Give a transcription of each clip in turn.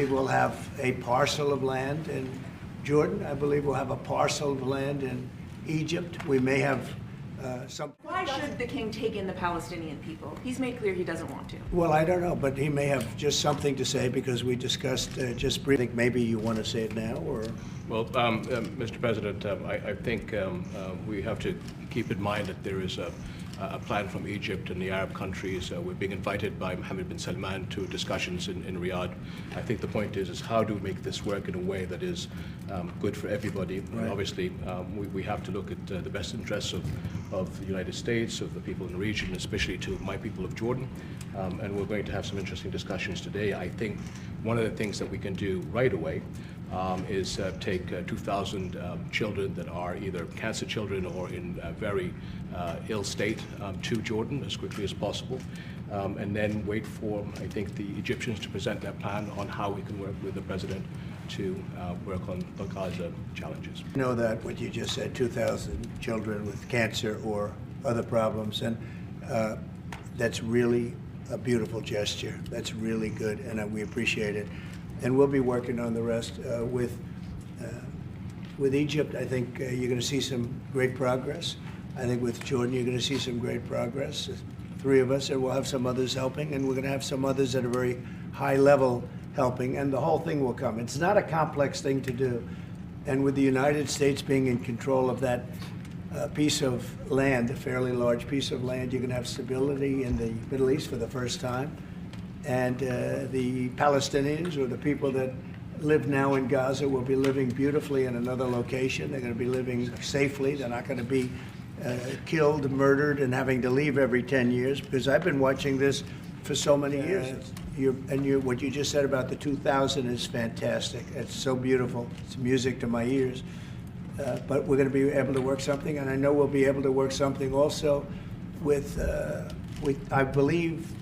We'll have a parcel of land in Jordan. I believe we'll have a parcel of land in Egypt. We may have some. Why should the king take in the Palestinian people? He's made clear he doesn't want to. Well, I don't know, but he may have just something to say because we discussed just briefly. Maybe you want to say it now, or? Well, Mr. President, I think we have to keep in mind that there is a plan from Egypt and the Arab countries. We're being invited by Mohammed bin Salman to discussions in Riyadh. I think the point is how do we make this work in a way that is good for everybody? Right. And obviously, we have to look at the best interests of the United States, of the people in the region, especially to my people of Jordan. And we're going to have some interesting discussions today. I think one of the things that we can do right away is take 2,000 children that are either cancer children or in a very ill state to Jordan as quickly as possible, and then wait for, I think, the Egyptians to present their plan on how we can work with the president to work on the Gaza challenges. You know that what you just said, 2,000 children with cancer or other problems, and that's really a beautiful gesture. That's really good, and we appreciate it. And we'll be working on the rest with Egypt. I think you're going to see some great progress. I think with Jordan, you're going to see some great progress. 3 of us, and we'll have some others helping, and we're going to have some others at a very high level helping, and the whole thing will come. It's not a complex thing to do. And with the United States being in control of that piece of land, a fairly large piece of land, you're going to have stability in the Middle East for the first time. And the Palestinians, or the people that live now in Gaza, will be living beautifully in another location. They're going to be living safely. They're not going to be killed, murdered, and having to leave every 10 years, because I've been watching this for so many years. What you just said about the 2,000 is fantastic. It's so beautiful. It's music to my ears. But we're going to be able to work something, and I know we'll be able to work something also with I believe,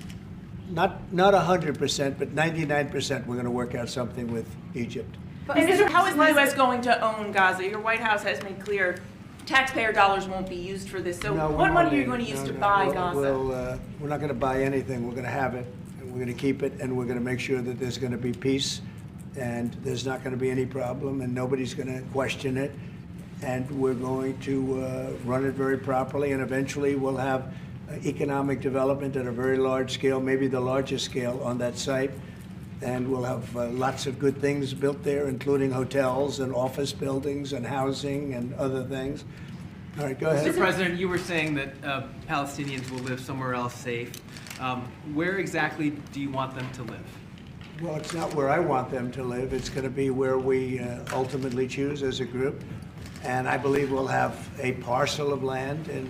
not 100%, but 99%, we're going to work out something with Egypt. But how is the U.S. going to own Gaza? Your White House has made clear taxpayer dollars won't be used for this. So what money are you going to use to buy Gaza? We're not going to buy anything. We're going to have it, and we're going to keep it, and we're going to make sure that there's going to be peace, and there's not going to be any problem, and nobody's going to question it. And we're going to run it very properly, and eventually we'll have economic development at a very large scale, maybe the largest scale on that site. And we'll have lots of good things built there, including hotels and office buildings and housing and other things. All right, go ahead. Mr. President, you were saying that Palestinians will live somewhere else safe. Where exactly do you want them to live? Well, it's not where I want them to live. It's going to be where we ultimately choose as a group. And I believe we'll have a parcel of land in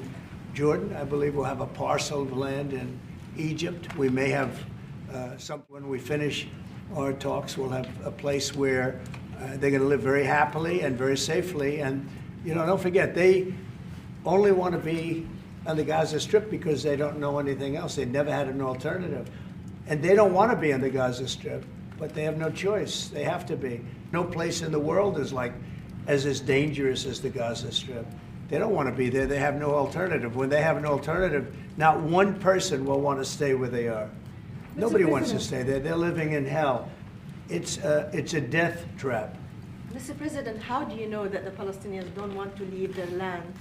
Jordan. I believe we'll have a parcel of land in Egypt. We may have when we finish our talks, we'll have a place where they're going to live very happily and very safely. And, don't forget, they only want to be on the Gaza Strip because they don't know anything else. They've never had an alternative. And they don't want to be on the Gaza Strip, but they have no choice. They have to be. No place in the world is as dangerous as the Gaza Strip. They don't want to be there. They have no alternative. When they have an alternative, not one person will want to stay where they are. Nobody wants to stay there. They're living in hell. It's a death trap. Mr. President, how do you know that the Palestinians don't want to leave their land?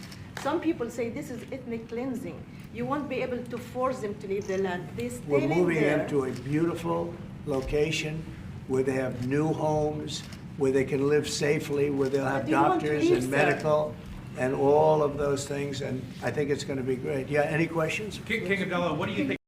Some people say this is ethnic cleansing. You won't be able to force them to leave their land. We're moving them to a beautiful location where they have new homes, where they can live safely, where they'll have doctors and medical and all of those things. And I think it's going to be great. Yeah, any questions? King Abdullah, what do you think?